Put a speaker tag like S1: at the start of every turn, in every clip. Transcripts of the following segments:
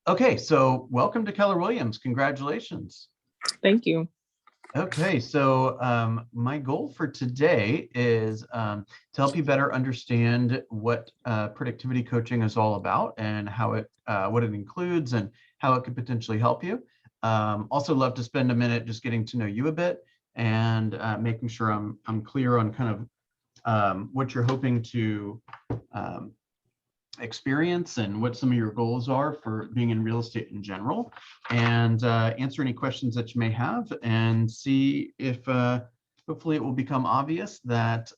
S1: Okay, so welcome to Keller Williams. Congratulations.
S2: Thank you.
S1: Okay, so my goal for today is to help you better understand what productivity coaching is all about and how what it includes and how it could potentially help you. Also love to spend a minute just getting to know you a bit and making sure I'm clear on kind of what you're hoping to experience and what some of your goals are for being in real estate in general, and answer any questions that you may have and see if hopefully it will become obvious that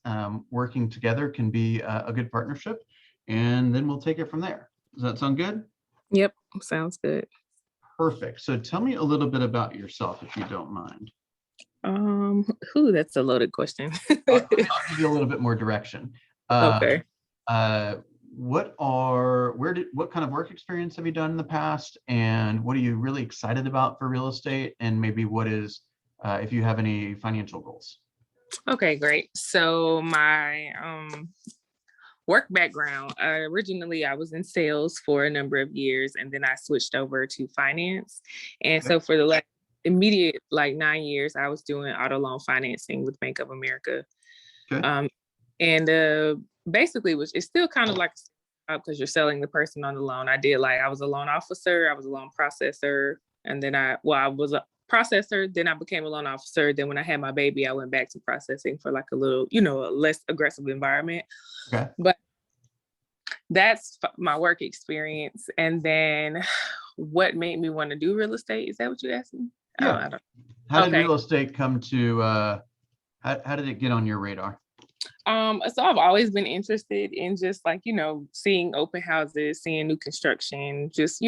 S1: working together can be a good partnership, and then we'll take it from there. Does that sound good?
S2: Yep, sounds good.
S1: Perfect. So tell me a little bit about yourself, if you don't mind.
S2: That's a loaded question.
S1: I'll give you a little bit more direction.
S2: Okay.
S1: What kind of work experience have you done in the past, and what are you really excited about for real estate, and maybe what is if you have any financial goals?
S2: Okay, great. So my work background, originally I was in sales for a number of years, and then I switched over to finance. And so for the immediate 9 years, I was doing auto loan financing with Bank of America.
S1: Okay.
S2: And basically it's still kind of like because you're selling the person on the loan. I was a loan officer, I was a loan processor, and then I was a processor, then I became a loan officer. Then when I had my baby, I went back to processing for a little, a less aggressive environment.
S1: Okay.
S2: But that's my work experience. And then what made me want to do real estate? Is that what you asked me?
S1: Yeah. How did real estate come to, how did it get on your radar?
S2: So I've always been interested in just seeing open houses, seeing new construction, just,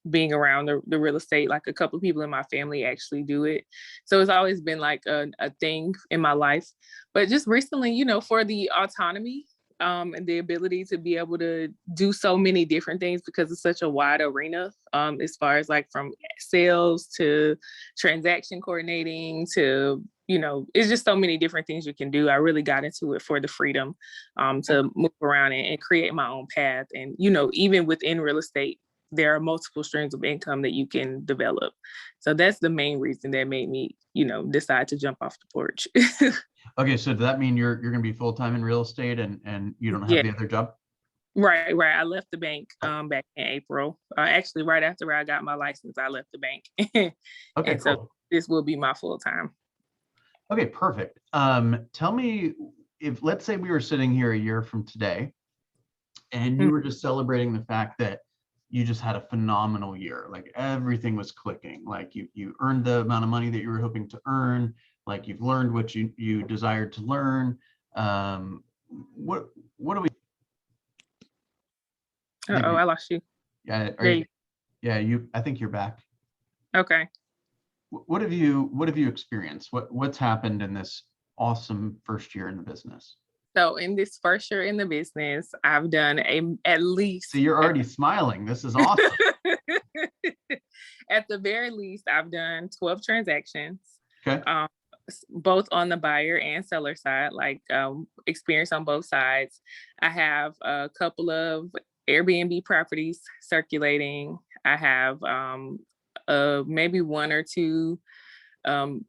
S2: being around the real estate. Like a couple of people in my family actually do it. So it's always been a thing in my life. But just recently, for the autonomy and the ability to be able to do so many different things, because it's such a wide arena, as far as from sales to transaction coordinating to, it's just so many different things you can do. I really got into it for the freedom to move around and create my own path. And, even within real estate, there are multiple streams of income that you can develop. So that's the main reason that made me, decide to jump off the porch.
S1: Okay, so does that mean you're going to be full-time in real estate and you don't have the other job?
S2: Right. I left the bank back in April. Actually, right after I got my license, I left the bank.
S1: Okay,
S2: and
S1: cool.
S2: So this will be my full-time.
S1: Okay, perfect. Tell me, if let's say we were sitting here a year from today and you were just celebrating the fact that you just had a phenomenal year, like everything was clicking, like you earned the amount of money that you were hoping to earn, like you've learned what you desired to learn. What do we?
S2: I lost you.
S1: Yeah, I think you're back.
S2: Okay.
S1: What have you experienced? What's happened in this awesome first year in the business?
S2: So in this first year in the business, I've done at least.
S1: So you're already smiling. This is awesome.
S2: At the very least, I've done 12 transactions.
S1: Okay.
S2: Both on the buyer and seller side, experience on both sides. I have a couple of Airbnb properties circulating. I have maybe one or two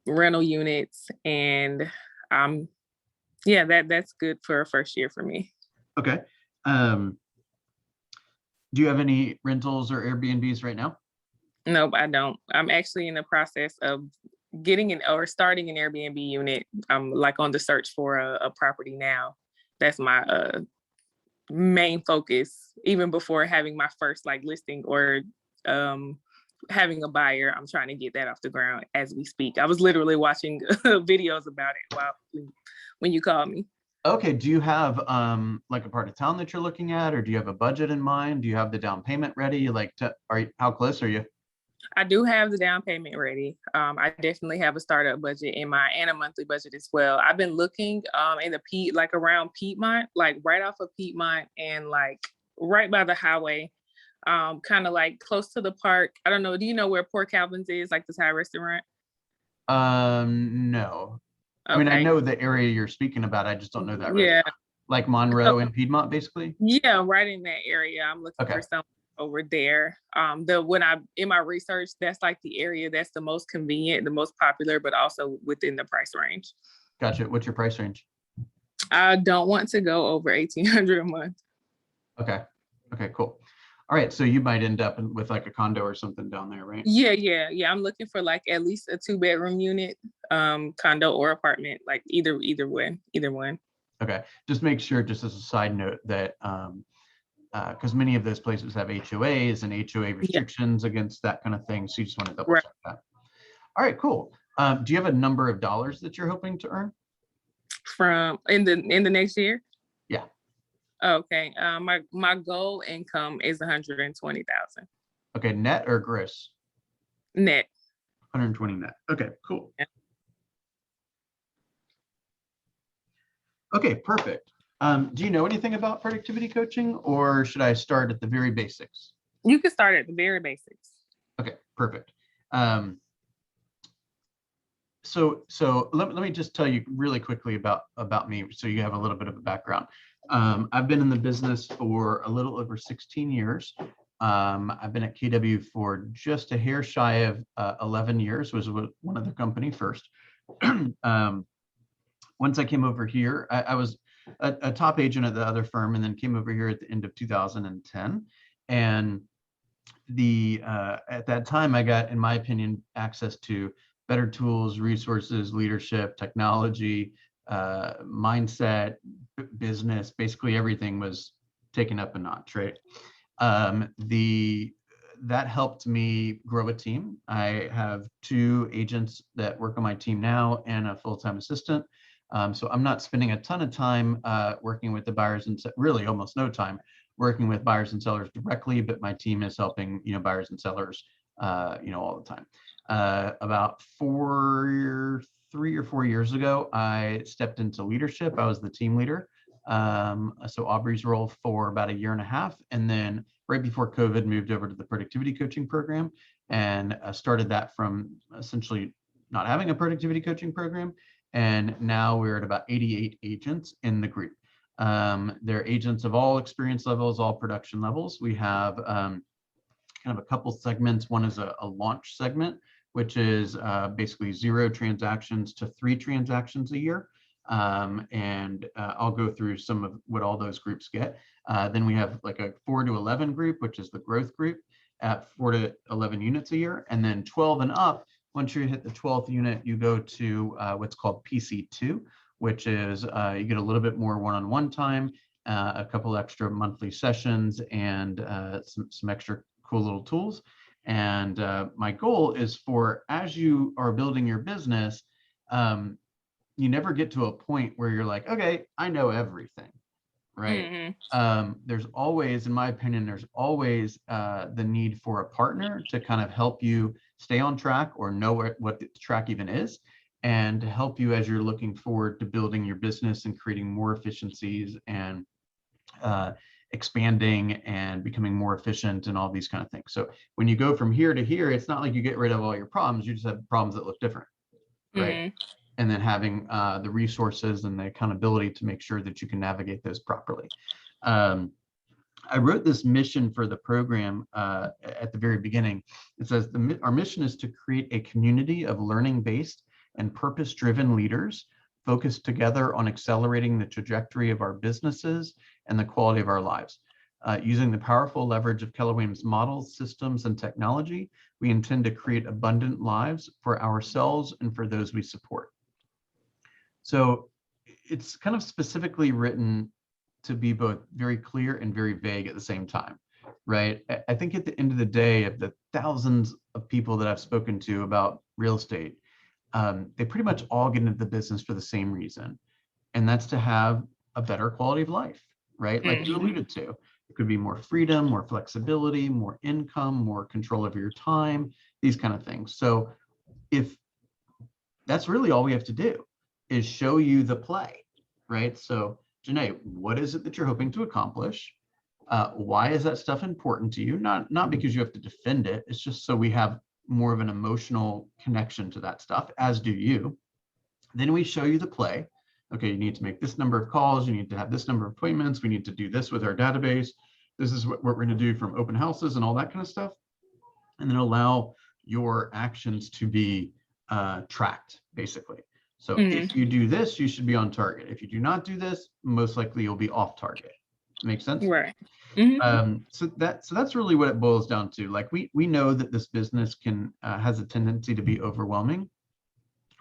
S2: rental units, and that's good for a first year for me.
S1: Okay. Do you have any rentals or Airbnbs right now?
S2: Nope, I don't. I'm actually in the process of starting an Airbnb unit. I'm on the search for a property now. That's my main focus. Even before having my first listing or having a buyer, I'm trying to get that off the ground as we speak. I was literally watching videos about it when you called me.
S1: Okay. Do you have a part of town that you're looking at, or do you have a budget in mind? Do you have the down payment ready? How close are you?
S2: I do have the down payment ready. I definitely have a startup budget and a monthly budget as well. I've been looking in the around Piedmont, right off of Piedmont and right by the highway, kind of close to the park. I don't know. Do you know where Port Calvin's is, the Thai restaurant?
S1: No. Okay. I mean, I know the area you're speaking about. I just don't know that restaurant. Like Monroe and Piedmont, basically?
S2: Yeah, right in that area. I'm looking for something over there. When I in my research, that's like the area that's the most convenient, the most popular, but also within the price range.
S1: Gotcha. What's your price range?
S2: I don't want to go over 1,800 a month.
S1: Okay. Okay, cool. All right. So you might end up with like a condo or something down there, right?
S2: Yeah. I'm looking for like at least a 2-bedroom unit, condo or apartment, like either one.
S1: Okay. Just make sure, just as a side note, that because many of those places have HOAs and HOA
S2: Yeah,
S1: restrictions against that kind of thing. So you just want to double
S2: right.
S1: check that. All right, cool. Do you have a number of dollars that you're hoping to earn?
S2: From in the next year.
S1: Yeah.
S2: Okay. My goal income is 120,000
S1: Okay, net or gross?
S2: net.
S1: 120 net. Okay, cool.
S2: Yeah.
S1: Okay, perfect. Do you know anything about productivity coaching, or should I start at the very basics?
S2: You can start at the very basics.
S1: Okay, perfect. So let me just tell you really quickly about me, so you have a little bit of a background. I've been in the business for a little over 16 years. I've been at KW for just a hair shy of 11 years, was one of the company first. Once I came over here, I was a top agent at the other firm, and then came over here at the end of 2010. And at that time, I got, in my opinion, access to better tools, resources, leadership, technology, mindset, business. Basically, everything was taken up a notch, right? That helped me grow a team. I have 2 agents that work on my team now and a full-time assistant. So I'm not spending a ton of time working with the buyers, and really almost no time working with buyers and sellers directly, but my team is helping, buyers and sellers, all the time. About 3 or 4 years ago, I stepped into leadership. I was the team leader. So Aubrey's role for about 1.5 years. And then right before COVID, moved over to the productivity coaching program, and started that from essentially not having a productivity coaching program. And now we're at about 88 agents in the group. They're agents of all experience levels, all production levels. We have kind of a couple segments. One is a launch segment, which is basically 0 transactions to 3 transactions a year. And I'll go through some of what all those groups get. Then we have like a 4 to 11 group, which is the growth group at 4 to 11 units a year. And then 12 and up, once you hit the 12th unit, you go to what's called PC2, which is you get a little bit more one-on-one time, a couple extra monthly sessions, and some extra cool little tools. And my goal is for, as you are building your business, you never get to a point where you're like, okay, I know everything, right?
S2: Mm-hmm.
S1: There's always, in my opinion, there's always the need for a partner to kind of help you stay on track, or know what the track even is, and to help you as you're looking forward to building your business and creating more efficiencies, and expanding and becoming more efficient, and all these kind of things. So when you go from here to here, it's not like you get rid of all your problems, you just have problems that look different, right?
S2: Mm-hmm.
S1: And then having the resources and the accountability to make sure that you can navigate those properly. I wrote this mission for the program at the very beginning. It says, our mission is to create a community of learning-based and purpose-driven leaders focused together on accelerating the trajectory of our businesses and the quality of our lives. Using the powerful leverage of Keller Williams models, systems, and technology, we intend to create abundant lives for ourselves and for those we support. So it's kind of specifically written to be both very clear and very vague at the same time, right? I think at the end of the day, of the thousands of people that I've spoken to about real estate, they pretty much all get into the business for the same reason, and that's to have a better quality of life, right? Like you alluded to, it could be more freedom, more flexibility, more income, more control over your time, these kind of things. So if that's really all we have to do, is show you the play, right? So Janae, what is it that you're hoping to accomplish? Why is that stuff important to you? Not because you have to defend it. It's just so we have more of an emotional connection to that stuff, as do you. Then we show you the play. Okay, you need to make this number of calls. You need to have this number of appointments. We need to do this with our database. This is what we're going to do from open houses and all that kind of stuff. And then allow your actions to be tracked, basically. So if you do this, you should be on target. If you do not do this, most likely you'll be off target. Make sense?
S2: Right.
S1: So that's really what it boils down to. Like we know that this business has a tendency to be overwhelming,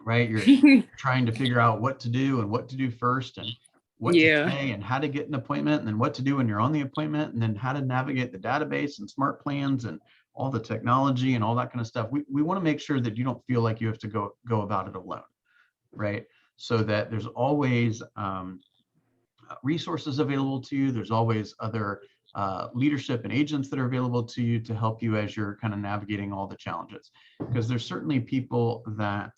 S1: right? You're trying to figure out what to do and what to do first, and what to say and how to get an appointment, and then what to do when you're on the appointment, and then how to navigate the database and smart plans and all the technology and all that kind of stuff. We want to make sure that you don't feel like you have to go about it alone, right? So that there's always resources available to you. There's always other leadership and agents that are available to you to help you as you're kind of navigating all the challenges. Because there's certainly people that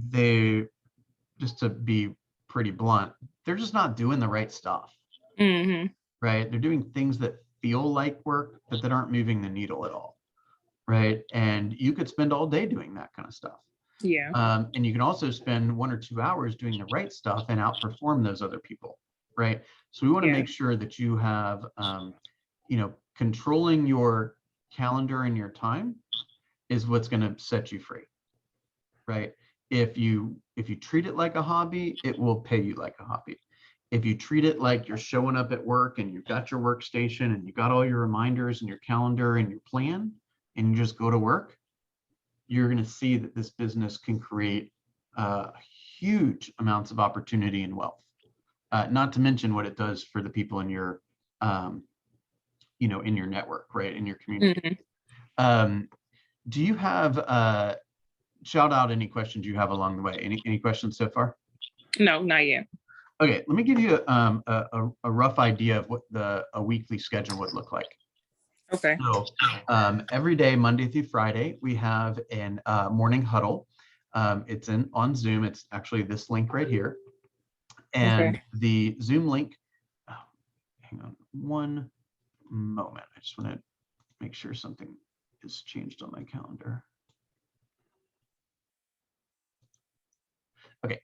S1: they, just to be pretty blunt, they're just not doing the right stuff, right? They're doing things that feel like work, but that aren't moving the needle at all, right? And you could spend all day doing that kind of stuff. And you can also spend 1 or 2 hours doing the right stuff and outperform those other people, right? So we want to make sure that you have, controlling your calendar and your time is what's going to set you free, right? If you treat it like a hobby, it will pay you like a hobby. If you treat it like you're showing up at work and you've got your workstation and you got all your reminders and your calendar and your plan, and you just go to work, you're going to see that this business can create huge amounts of opportunity and wealth. Not to mention what it does for the people in your, in your network, right, in your community. Do you have shout out any questions you have along the way? Any questions so far?
S2: No, not yet.
S1: Okay, let me give you a rough idea of what a weekly schedule would look like.
S2: Okay.
S1: So every day, Monday through Friday, we have an morning huddle. It's on Zoom. It's actually this link right here. And the Zoom link, hang on one moment. I just want to make sure something is changed on my calendar. Okay,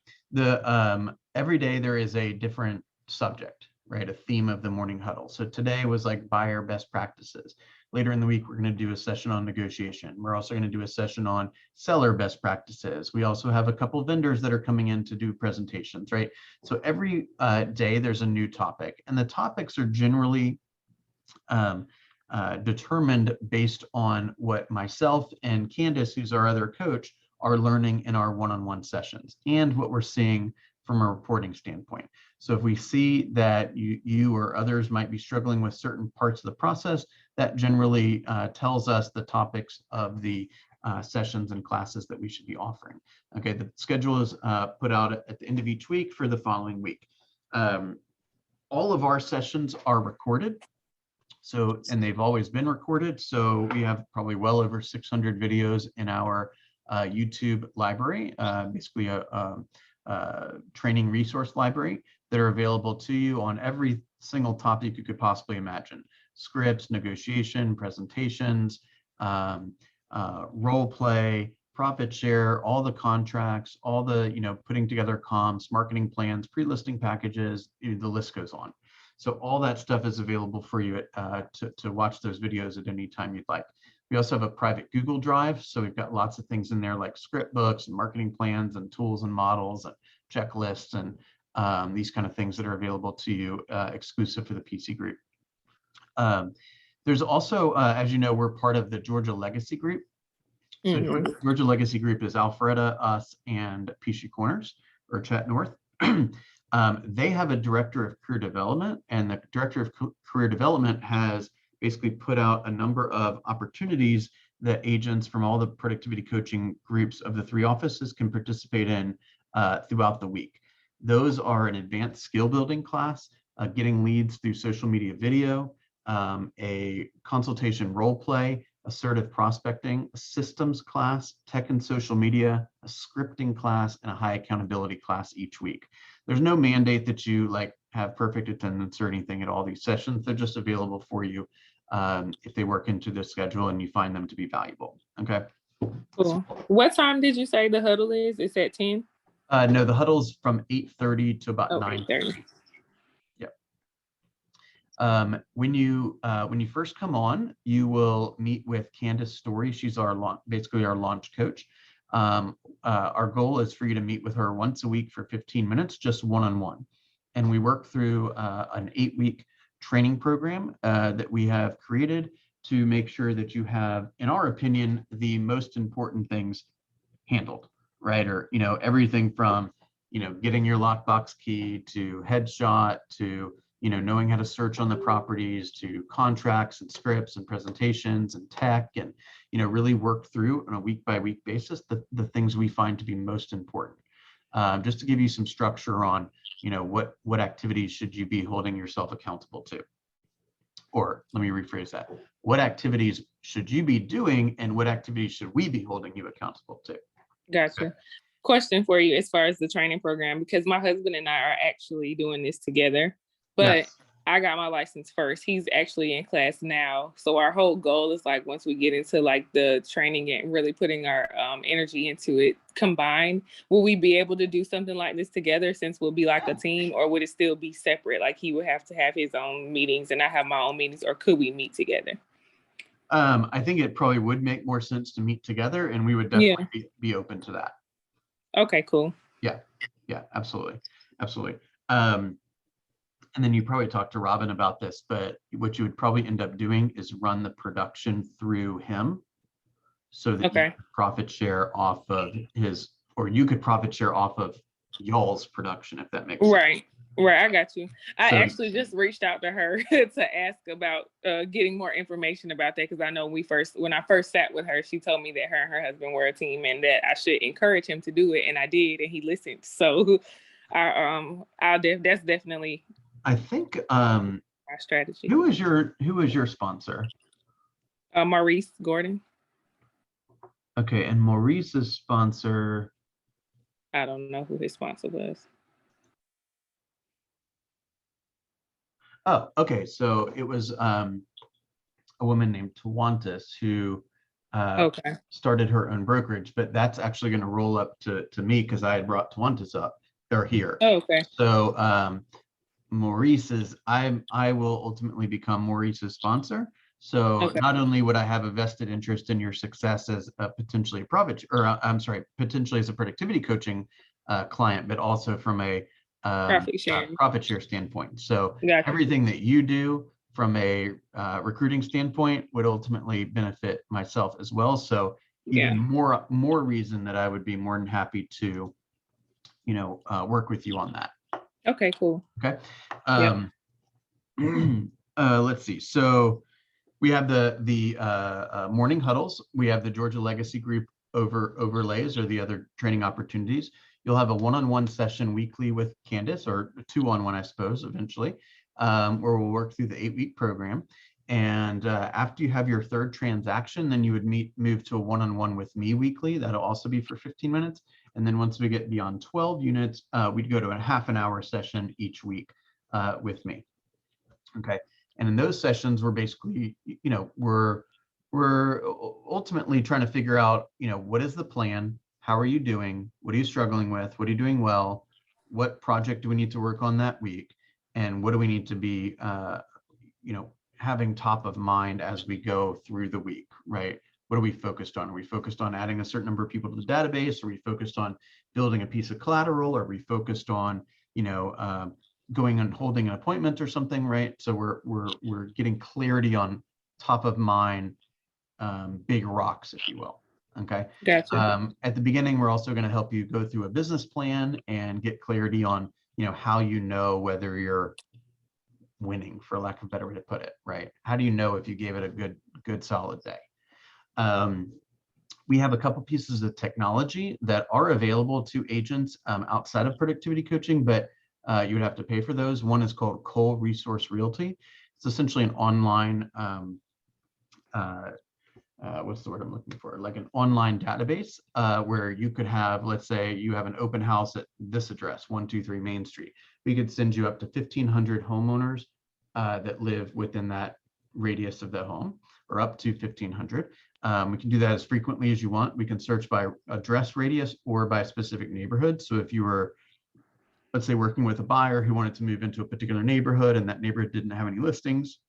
S1: every day there is a different subject, right? A theme of the morning huddle. So today was like buyer best practices. Later in the week, we're going to do a session on negotiation. We're also going to do a session on seller best practices. We also have a couple of vendors that are coming in to do presentations, right? So every day there's a new topic, and the topics are generally determined based on what myself and Candace, who's our other coach, are learning in our one-on-one sessions and what we're seeing from a reporting standpoint. So if we see that you or others might be struggling with certain parts of the process, that generally tells us the topics of the sessions and classes that we should be offering. Okay, the schedule is put out at the end of each week for the following week. All of our sessions are recorded. So, and they've always been recorded. So we have probably well over 600 videos in our YouTube library, basically a training resource library that are available to you on every single topic you could possibly imagine: scripts, negotiation, presentations, role play, profit share, all the contracts, all the putting together comms, marketing plans, pre-listing packages. The list goes on. So all that stuff is available for you to watch those videos at any time you'd like. We also have a private Google Drive, so we've got lots of things in there like script books and marketing plans and tools and models and checklists and these kind of things that are available to you exclusive for the PC group. There's also, as you know, we're part of the Georgia Legacy Group. So Georgia Legacy Group is Alpharetta, us, and PC Corners, or Chat North. They have a director of career development, and the director of career development has basically put out a number of opportunities that agents from all the productivity coaching groups of the 3 offices can participate in throughout the week. Those are an advanced skill building class, getting leads through social media video, a consultation role play, assertive prospecting, a systems class, tech and social media, a scripting class, and a high accountability class each week. There's no mandate that you have perfect attendance or anything at all these sessions. They're just available for you if they work into the schedule and you find them to be valuable. Okay.
S2: Cool. What time did you say the huddle is? It's at 10?
S1: No, the huddle's from 8:30 to about 9:30. Yep. When you first come on, you will meet with Candace Story. She's basically our launch coach. Our goal is for you to meet with her once a week for 15 minutes, just one-on-one. And we work through an 8-week training program that we have created to make sure that you have, in our opinion, the most important things handled, right? Or, everything from, getting your lockbox key to headshot to, knowing how to search on the properties to contracts and scripts and presentations and tech and, really work through on a week by week basis, the things we find to be most important. Just to give you some structure on, what activities should you be holding yourself accountable to? Or let me rephrase that. What activities should you be doing and what activities should we be holding you accountable to?
S2: Gotcha. Question for you as far as the training program, because my husband and I are actually doing this together, but
S1: Yes.
S2: I got my license first. He's actually in class now. So our whole goal is like, once we get into like the training and really putting our energy into it combined, will we be able to do something like this together since we'll be like a team, or would it still be separate? Like he would have to have his own meetings and I have my own meetings, or could we meet together?
S1: I think it probably would make more sense to meet together, and we would definitely be open to that.
S2: Okay, cool.
S1: Yeah, absolutely. And then you probably talked to Robin about this, but what you would probably end up doing is run the production through him so that you could profit share off of his, or you could profit share off of y'all's production, if that makes sense.
S2: Right, I got you. I actually just reached out to her to ask about getting more information about that, because I know when I first sat with her, she told me that her and her husband were a team and that I should encourage him to do it, and I did, and he listened. So that's definitely,
S1: I think,
S2: my strategy.
S1: Who is your sponsor?
S2: Maurice Gordon.
S1: Okay, and Maurice's sponsor,
S2: I don't know who his sponsor was.
S1: Oh, okay. So it was a woman named Tawantis who started her own brokerage, but that's actually going to roll up to me because I had brought Tawantis up. They're here.
S2: Okay.
S1: So Maurice's, I will ultimately become Maurice's sponsor. So not only would I have a vested interest in your success as a potentially potentially as a productivity coaching client, but also from a profit share standpoint. So everything that you do from a recruiting standpoint would ultimately benefit myself as well. So even more reason that I would be more than happy to, work with you on that.
S2: Okay, cool.
S1: Okay. Let's see. So we have the morning huddles. We have the Georgia Legacy Group overlays, or the other training opportunities. You'll have a one-on-one session weekly with Candace, or a 2-on-1, I suppose, eventually, where we'll work through the 8-week program. And after you have your third transaction, then you would move to a one-on-one with me weekly. That'll also be for 15 minutes. And then once we get beyond 12 units, we'd go to a half-an-hour session each week with me. Okay. And in those sessions, we're basically, we're ultimately trying to figure out, what is the plan? How are you doing? What are you struggling with? What are you doing well? What project do we need to work on that week? And what do we need to be, having top of mind as we go through the week, right? What are we focused on? Are we focused on adding a certain number of people to the database? Are we focused on building a piece of collateral? Are we focused on, going and holding an appointment or something, right? So we're getting clarity on top of mind, big rocks, if you will. Okay.
S2: Gotcha.
S1: At the beginning, we're also going to help you go through a business plan and get clarity on, how whether you're winning, for lack of a better way to put it, right? How do you know if you gave it a good solid day? We have a couple pieces of technology that are available to agents outside of productivity coaching, but you would have to pay for those. One is called Cole Resource Realty. It's essentially an online, what's the word I'm looking for? Like an online database where you could have, let's say you have an open house at this address, 123 Main Street. We could send you up to 1,500 homeowners that live within that radius of the home, or up to 1,500. We can do that as frequently as you want. We can search by address radius or by specific neighborhood. So if you were let's say working with a buyer who wanted to move into a particular neighborhood and that neighborhood didn't have any listings,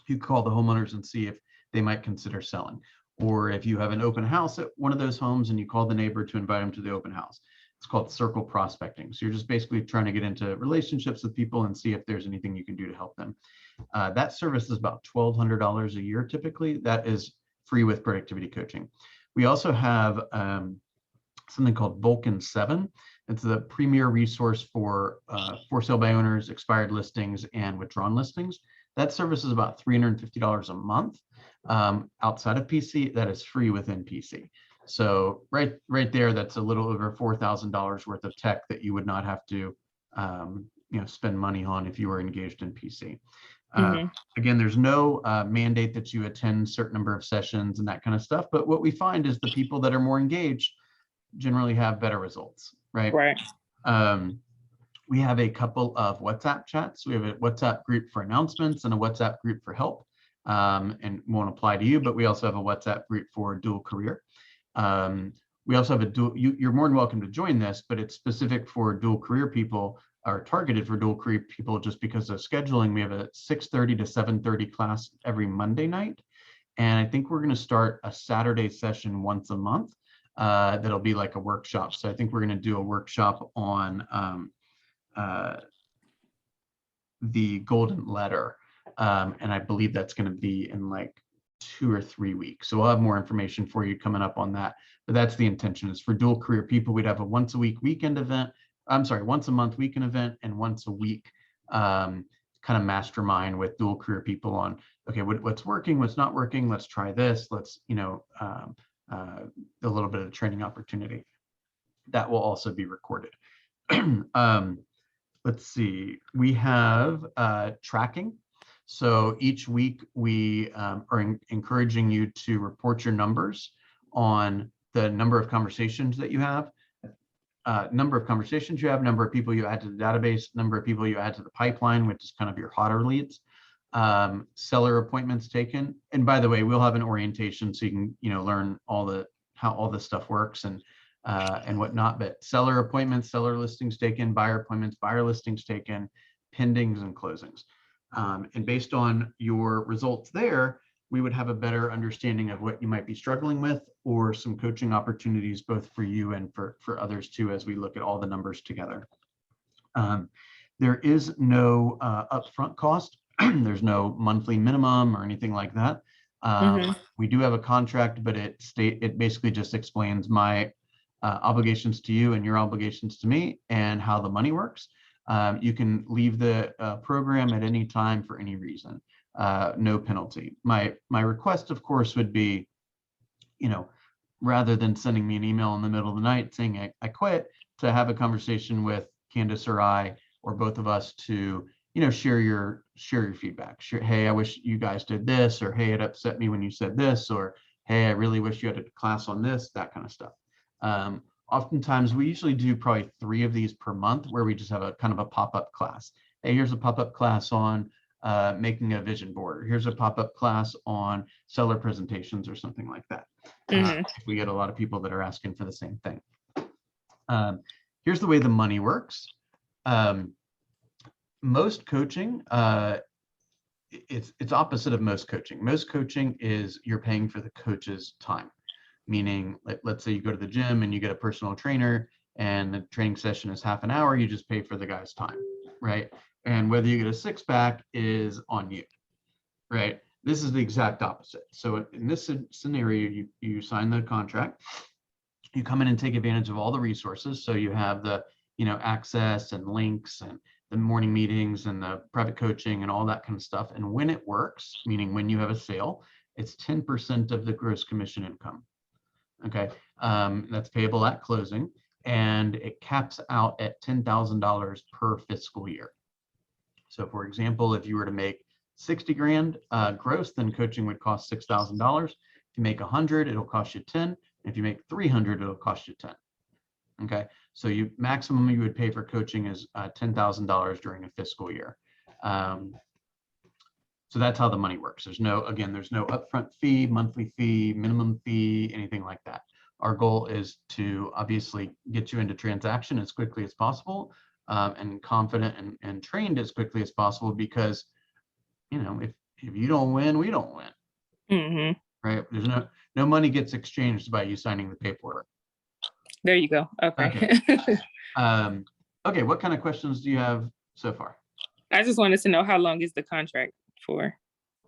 S1: you call the homeowners and see if they might consider selling. Or if you have an open house at one of those homes and you call the neighbor to invite them to the open house. It's called circle prospecting. So you're just basically trying to get into relationships with people and see if there's anything you can do to help them. That service is about $1,200 a year typically. That is free with productivity coaching. We also have something called Vulcan 7. It's the premier resource for sale by owners, expired listings, and withdrawn listings. That service is about $350 a month. Outside of PC, that is free within PC. So right there, that's a little over $4,000 worth of tech that you would not have to spend money on if you were engaged in PC. Again, there's no mandate that you attend a certain number of sessions and that kind of stuff. But what we find is the people that are more engaged generally have better results, right?
S2: Right.
S1: We have a couple of WhatsApp chats. We have a WhatsApp group for announcements and a WhatsApp group for help, and won't apply to you, but we also have a WhatsApp group for dual career. We also have a dual, you're more than welcome to join this, but it's specific for dual career people, or targeted for dual career people just because of scheduling. We have a 6:30 to 7:30 class every Monday night. And I think we're going to start a Saturday session once a month. That'll be like a workshop. So I think we're going to do a workshop on the golden letter. And I believe that's going to be in like 2 or 3 weeks. So we'll have more information for you coming up on that. But that's the intention, is for dual career people, we'd have a once a month weekend event, and once a week kind of mastermind with dual career people on, okay, what's working, what's not working, let's try this, let's, a little bit of training opportunity. That will also be recorded. Let's see, we have tracking. So each week we are encouraging you to report your numbers on the number of conversations that you have, number of people you add to the database, number of people you add to the pipeline, which is kind of your hotter leads, seller appointments taken. And by the way, we'll have an orientation so you can, learn how all this stuff works and whatnot. But seller appointments, seller listings taken, buyer appointments, buyer listings taken, pendings and closings. And based on your results there, we would have a better understanding of what you might be struggling with, or some coaching opportunities both for you and for others too, as we look at all the numbers together. There is no upfront cost. There's no monthly minimum or anything like that. We do have a contract, but it basically just explains my obligations to you and your obligations to me and how the money works. You can leave the program at any time for any reason, no penalty. My request, of course, would be, rather than sending me an email in the middle of the night saying I quit, to have a conversation with Candace or I, or both of us, to share your feedback. Hey, I wish you guys did this, or hey, it upset me when you said this, or hey, I really wish you had a class on this, that kind of stuff. Oftentimes we usually do probably 3 of these per month, where we just have a kind of a pop-up class. Hey, here's a pop-up class on making a vision board. Here's a pop-up class on seller presentations, or something like that. If we get a lot of people that are asking for the same thing. Here's the way the money works. Most coaching, it's opposite of most coaching. Most coaching is you're paying for the coach's time. Meaning, let's say you go to the gym and you get a personal trainer and the training session is half an hour, you just pay for the guy's time, right? And whether you get a 6-pack is on you, right? This is the exact opposite. So in this scenario, you sign the contract, you come in and take advantage of all the resources. So you have the, access and links and the morning meetings and the private coaching and all that kind of stuff. And when it works, meaning when you have a sale, it's 10% of the gross commission income. Okay, that's payable at closing, and it caps out at $10,000 per fiscal year. So for example, if you were to make 60 grand gross, then coaching would cost $6,000. If you make 100, it'll cost you 10. If you make 300, it'll cost you 10. Okay, so maximum you would pay for coaching is $10,000 during a fiscal year. So that's how the money works. There's no upfront fee, monthly fee, minimum fee, anything like that. Our goal is to obviously get you into transaction as quickly as possible, and confident and trained as quickly as possible, because, if you don't win, we don't win,
S2: Mm-hmm.
S1: right? There's no money gets exchanged by you signing the paperwork.
S2: There you go.
S1: Okay.
S2: Okay.
S1: Okay, what kind of questions do you have so far?
S2: I just wanted to know, how long is the contract for?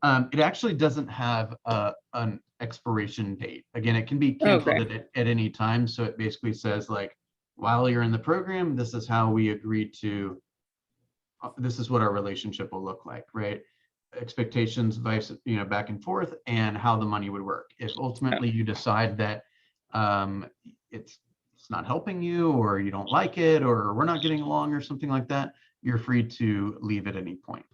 S1: It actually doesn't have an expiration date. Again, it can be canceled
S2: Okay.
S1: at any time. So it basically says, like, while you're in the program, this is how we agreed to, this is what our relationship will look like, right? Expectations, vice, back and forth, and how the money would work. If ultimately you decide that it's not helping you, or you don't like it, or we're not getting along, or something like that, you're free to leave at any point.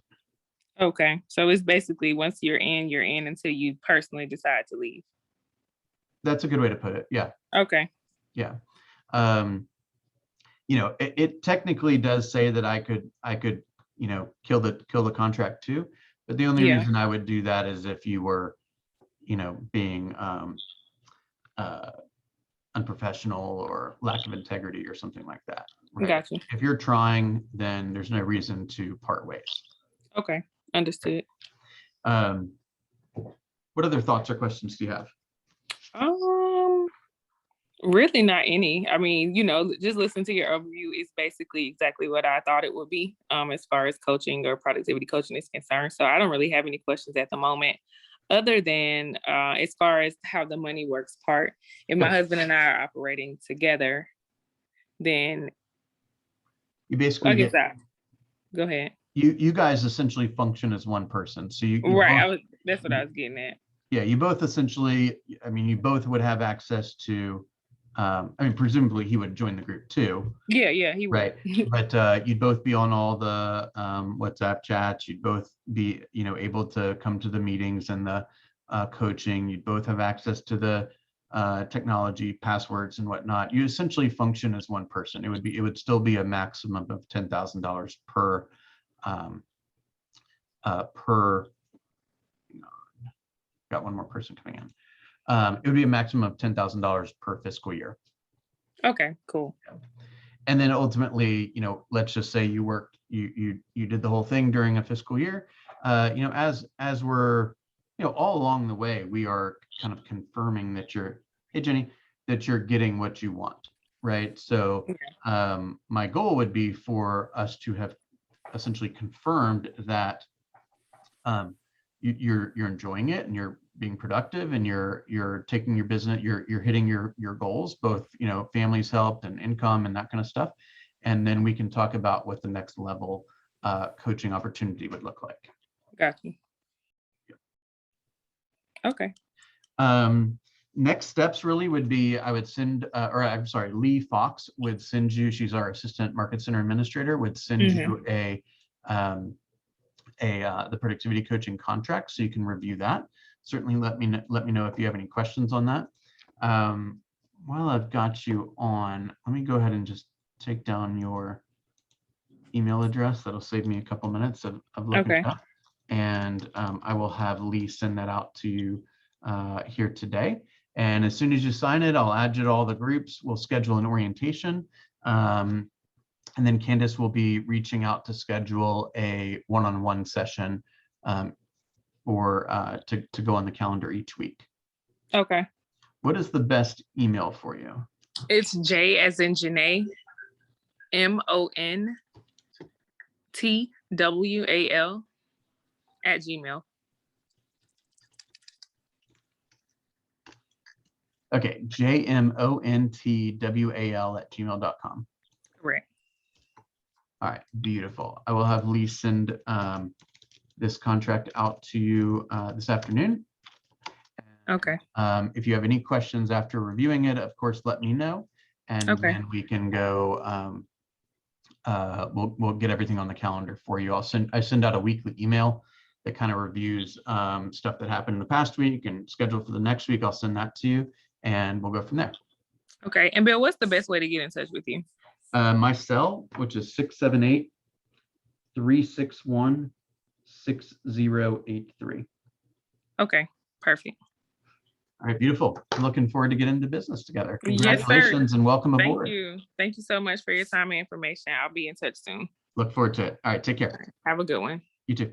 S2: Okay. So it's basically, once you're in until you personally decide to leave.
S1: That's a good way to put it. Yeah.
S2: Okay.
S1: Yeah. It technically does say that I could, kill the contract too, but the only
S2: Yeah.
S1: reason I would do that is if you were, being unprofessional or lack of integrity or something like that. Right?
S2: Gotcha.
S1: If you're trying, then there's no reason to part ways.
S2: Okay. Understood.
S1: What other thoughts or questions do you have?
S2: Really not any. I mean, just listen to your overview is basically exactly what I thought it would be, as far as coaching or productivity coaching is concerned. So I don't really have any questions at the moment, other than as far as how the money works part. If my husband and I are operating together, then
S1: You basically
S2: I guess
S1: get,
S2: go ahead.
S1: you guys essentially function as one person. So you
S2: Right.
S1: both,
S2: That's what I was getting at.
S1: yeah, you both essentially, you both would have access to, presumably he would join the group too,
S2: Yeah, he would.
S1: right? But you'd both be on all the WhatsApp chats. You'd both be, able to come to the meetings and the coaching. You'd both have access to the technology, passwords, and whatnot. You essentially function as one person. It would still be a maximum of $10,000 per per. Got one more person coming in. It would be a maximum of $10,000 per fiscal year.
S2: Okay, cool.
S1: And then ultimately, let's just say you worked, you did the whole thing during a fiscal year. As we're, all along the way, we are kind of confirming that hey Jenny, that you're getting what you want, right? So my goal would be for us to have essentially confirmed that you're enjoying it, and you're being productive, and you're taking your business, you're hitting your goals, both, family's help and income and that kind of stuff. And then we can talk about what the next level coaching opportunity would look like.
S2: Gotcha. Okay.
S1: Next steps really would be, I would send, Lee Fox would send you, she's our assistant market center administrator, would send you the productivity coaching contract, so you can review that. Certainly let me know if you have any questions on that. While I've got you on, let me go ahead and just take down your email address. That'll save me a couple minutes of looking it up. And I will have Lee send that out to you here today. And as soon as you sign it, I'll add you to all the groups. We'll schedule an orientation. And then Candace will be reaching out to schedule a one-on-one session or to go on the calendar each week.
S2: Okay.
S1: What is the best email for you?
S2: It's J as in Janae, MONTWAL @gmail.
S1: Okay, JMONTWAL @gmail.com.
S2: Correct.
S1: All right, beautiful. I will have Lee send this contract out to you this afternoon.
S2: Okay.
S1: If you have any questions after reviewing it, of course, let me know, and then we can go. We'll get everything on the calendar for you. I send out a weekly email that kind of reviews stuff that happened in the past week and schedule for the next week. I'll send that to you, and we'll go from there.
S2: Okay. And Bill, what's the best way to get in touch with you?
S1: My cell, which is 678-361-6083.
S2: Okay, perfect.
S1: All right, beautiful. Looking forward to getting into business together.
S2: Yes, sir.
S1: Congratulations and welcome
S2: Thank
S1: aboard.
S2: you. Thank you so much for your time and information. I'll be in touch soon.
S1: Look forward to it. All right, take care.
S2: Have a good one.
S1: You too.